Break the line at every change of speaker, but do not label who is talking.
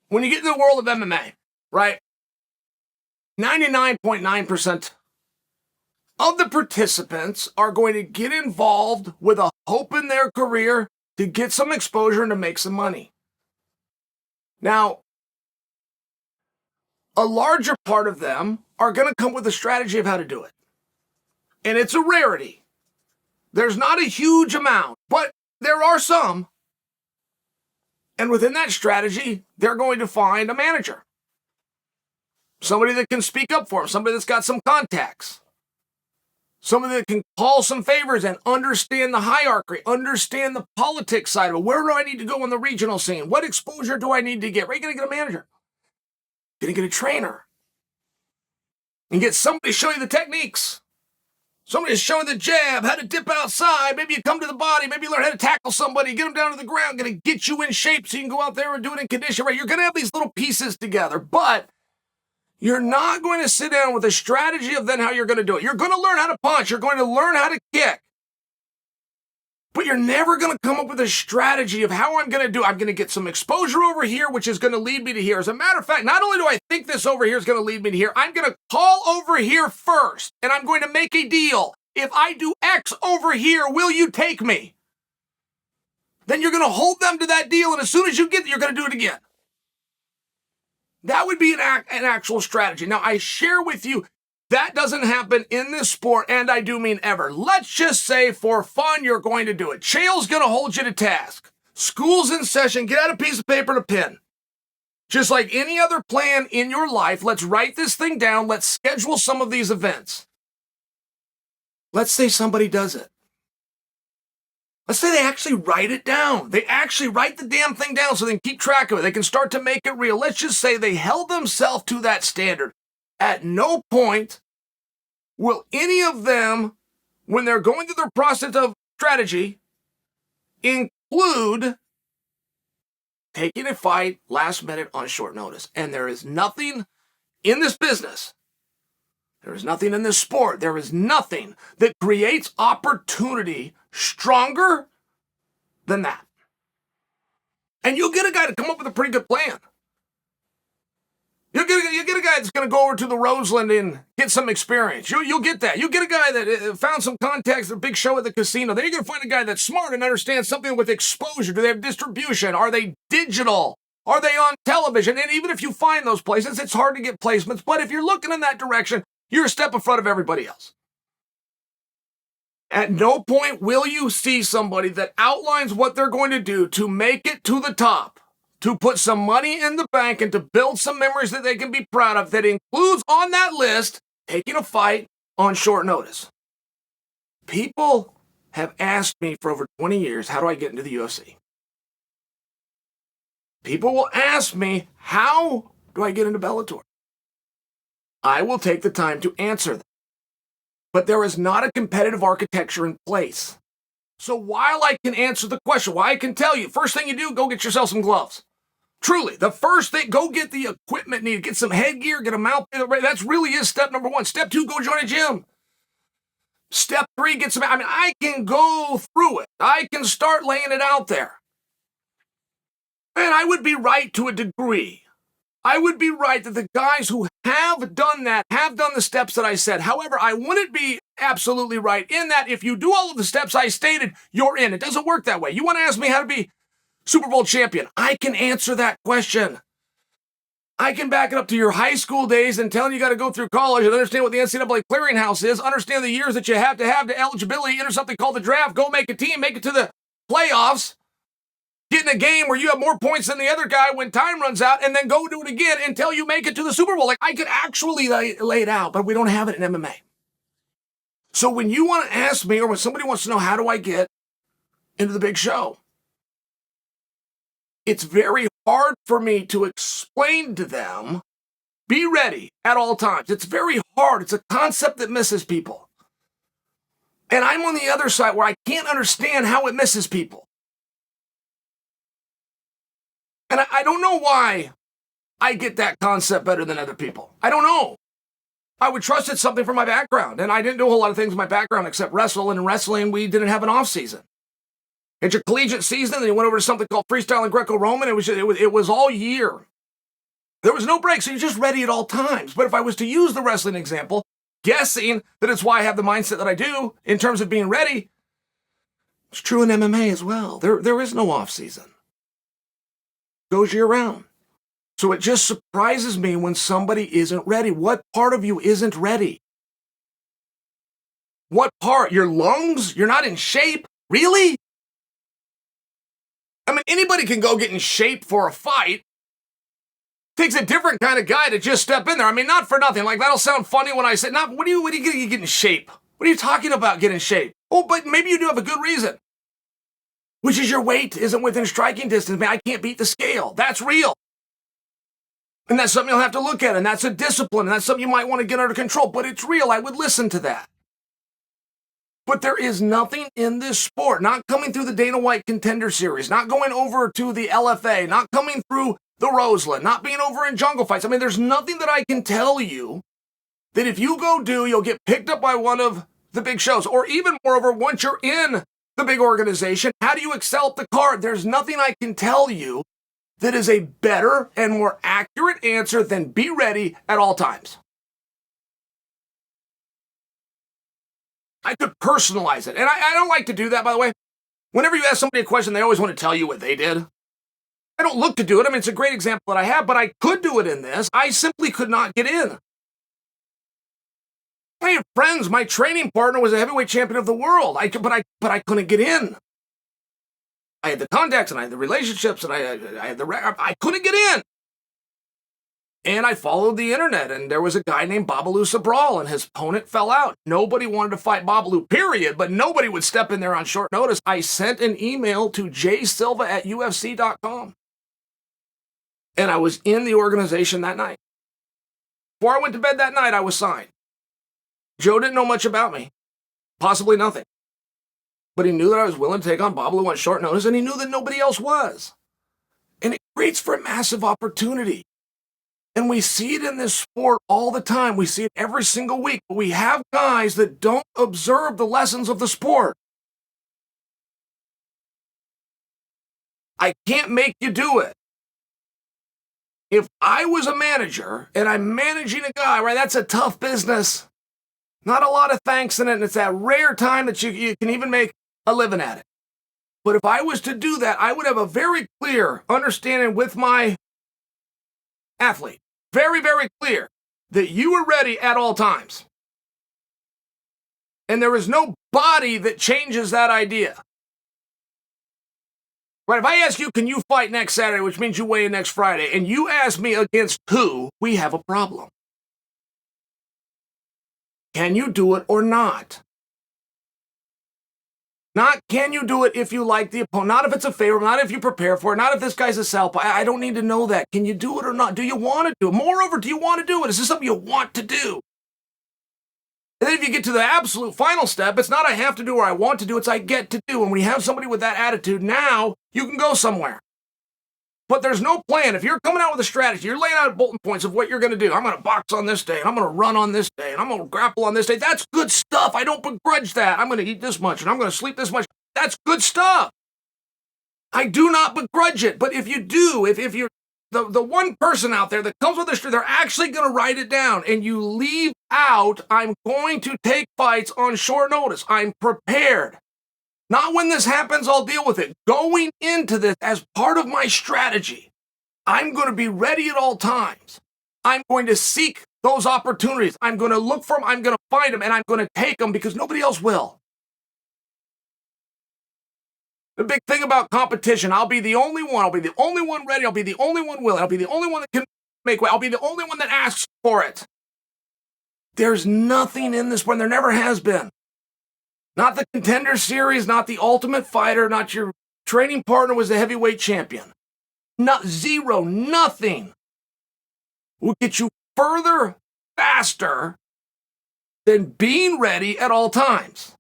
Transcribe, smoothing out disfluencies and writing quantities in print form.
when you get in the world of MMA, right, 99.9% of the participants are going to get involved with a hope in their career to get some exposure and to make some money. Now, a larger part of them are going to come with a strategy of how to do it. And it's a rarity. There's not a huge amount, but there are some. And within that strategy, they're going to find a manager. Somebody that can speak up for them, somebody that's got some contacts. Somebody that can call some favors and understand the hierarchy, understand the politics side of it. Where do I need to go in the regional scene? What exposure do I need to get? Where are you going to get a manager? Going to get a trainer. And get somebody to show you the techniques. Somebody to show you the jab, how to dip outside. Maybe you come to the body. Maybe you learn how to tackle somebody. Get them down to the ground. Going to get you in shape so you can go out there and do it in condition. Right? You're going to have these little pieces together. But you're not going to sit down with a strategy of then how you're going to do it. You're going to learn how to punch. You're going to learn how to kick. But you're never going to come up with a strategy of how I'm going to do it. I'm going to get some exposure over here, which is going to lead me to here. As a matter of fact, not only do I think this over here is going to lead me to here, I'm going to call over here first, and I'm going to make a deal. If I do X over here, will you take me? Then you're going to hold them to that deal, and as soon as you get there, you're going to do it again. That would be an actual strategy. Now, I share with you, that doesn't happen in this sport, and I do mean ever. Let's just say for fun, you're going to do it. Chael's going to hold you to task. School's in session. Get out a piece of paper and a pen. Just like any other plan in your life, let's write this thing down. Let's schedule some of these events. Let's say somebody does it. Let's say they actually write it down. They actually write the damn thing down so they can keep track of it. They can start to make it real. Let's just say they held themselves to that standard. At no point will any of them, when they're going through their process of strategy, include taking a fight last minute on short notice. And there is nothing in this business, there is nothing in this sport, there is nothing that creates opportunity stronger than that. And you'll get a guy to come up with a pretty good plan. You get a guy that's going to go over to the Roseland and get some experience. You'll get that. You get a guy that found some contacts at a big show at the casino. Then you're going to find a guy that's smart and understands something with exposure. Do they have distribution? Are they digital? Are they on television? And even if you find those places, it's hard to get placements. But if you're looking in that direction, you're a step in front of everybody else. At no point will you see somebody that outlines what they're going to do to make it to the top, to put some money in the bank and to build some memories that they can be proud of, that includes on that list taking a fight on short notice. People have asked me for over 20 years, how do I get into the UFC? People will ask me, how do I get into Bellator? I will take the time to answer them. But there is not a competitive architecture in place. So while I can answer the question, while I can tell you, first thing you do, go get yourself some gloves. Truly, the first thing, go get the equipment needed. Get some headgear, get a mount. That's really is step number one. Step two, go join a gym. Step three, get some, I can go through it. I can start laying it out there. And I would be right to a degree. I would be right that the guys who have done that have done the steps that I said. However, I wouldn't be absolutely right in that if you do all of the steps I stated, you're in. It doesn't work that way. You want to ask me how to be Super Bowl champion? I can answer that question. I can back it up to your high school days and tell you got to go through college and understand what the NCAA clearinghouse is, understand the years that you have to eligibility, enter something called the draft, go make a team, make it to the playoffs, get in a game where you have more points than the other guy when time runs out, and then go do it again until you make it to the Super Bowl. Like, I could actually lay it out, but we don't have it in MMA. So when you want to ask me, or when somebody wants to know how do I get into the big show, it's very hard for me to explain to them, be ready at all times. It's very hard. It's a concept that misses people. And I'm on the other side where I can't understand how it misses people. And I don't know why I get that concept better than other people. I don't know. I would trust it's something from my background. And I didn't do a whole lot of things in my background except wrestle. And in wrestling, we didn't have an off season. It's your collegiate season, then you went over to something called freestyle and Greco-Roman. It was all year. There was no break, so you're just ready at all times. But if I was to use the wrestling example, guessing that it's why I have the mindset that I do in terms of being ready, it's true in MMA as well. There is no off season. It goes year round. So it just surprises me when somebody isn't ready. What part of you isn't ready? What part? Your lungs? You're not in shape? Really? I mean, anybody can go get in shape for a fight. Takes a different kind of guy to just step in there. I mean, not for nothing. Like, that'll sound funny when I say, what do you get in shape? What are you talking about, get in shape? Oh, but maybe you do have a good reason. Which is your weight isn't within striking distance. Man, I can't beat the scale. That's real. And that's something you'll have to look at, and that's a discipline, and that's something you might want to get under control, but it's real. I would listen to that. But there is nothing in this sport, not coming through the Dana White Contender Series, not going over to the LFA, not coming through the Roseland, not being over in jungle fights. I mean, there's nothing that I can tell you that if you go do, you'll get picked up by one of the big shows. Or even moreover, once you're in the big organization, how do you excel at the card? There's nothing I can tell you that is a better and more accurate answer than be ready at all times. I could personalize it. And I don't like to do that, by the way. Whenever you ask somebody a question, they always want to tell you what they did. I don't look to do it. I mean, it's a great example that I have, but I could do it in this. I simply could not get in. I had friends. My training partner was a heavyweight champion of the world. But I couldn't get in. I had the contacts and I had the relationships and I had I couldn't get in. And I followed the internet, and there was a guy named Babalu Sabral, and his opponent fell out. Nobody wanted to fight Babalu, period, but nobody would step in there on short notice. I sent an email to jsilva@ufc.com, and I was in the organization that night. Before I went to bed that night, I was signed. Joe didn't know much about me, possibly nothing, but he knew that I was willing to take on Babalu on short notice, and he knew that nobody else was. And it creates for a massive opportunity. And we see it in this sport all the time. We see it every single week. But we have guys that don't observe the lessons of the sport. I can't make you do it. If I was a manager and I'm managing a guy, right, that's a tough business. Not a lot of thanks in it, and it's that rare time that you can even make a living at it. But if I was to do that, I would have a very clear understanding with my athlete. Very, very clear that you are ready at all times. And there is no body that changes that idea. Right? If I ask you, can you fight next Saturday, which means you weigh in next Friday, and you ask me against who, we have a problem. Can you do it or not? Not can you do it if you like the opponent, not if it's a favor, not if you prepare for it, not if this guy's a southpaw. I don't need to know that. Can you do it or not? Do you want to do it? Moreover, do you want to do it? Is this something you want to do? And then if you get to the absolute final step, it's not I have to do or I want to do, it's I get to do. And when you have somebody with that attitude, now you can go somewhere. But there's no plan. If you're coming out with a strategy, you're laying out bulletin points of what you're going to do. I'm going to box on this day, and I'm going to run on this day, and I'm going to grapple on this day. That's good stuff. I don't begrudge that. I'm going to eat this much, and I'm going to sleep this much. That's good stuff. I do not begrudge it. But if you do, if you're the one person out there that comes with this, they're actually going to write it down, and you leave out, I'm going to take fights on short notice. I'm prepared. Not when this happens, I'll deal with it. Going into this as part of my strategy, I'm going to be ready at all times. I'm going to seek those opportunities. I'm going to look for them. I'm going to find them, and I'm going to take them because nobody else will. The big thing about competition, I'll be the only one. I'll be the only one ready. I'll be the only one willing. I'll be the only one that can make way. I'll be the only one that asks for it. There's nothing in this one. There never has been. Not the Contender Series, not the Ultimate Fighter, not your training partner was the heavyweight champion. Not zero, nothing will get you further, faster than being ready at all times.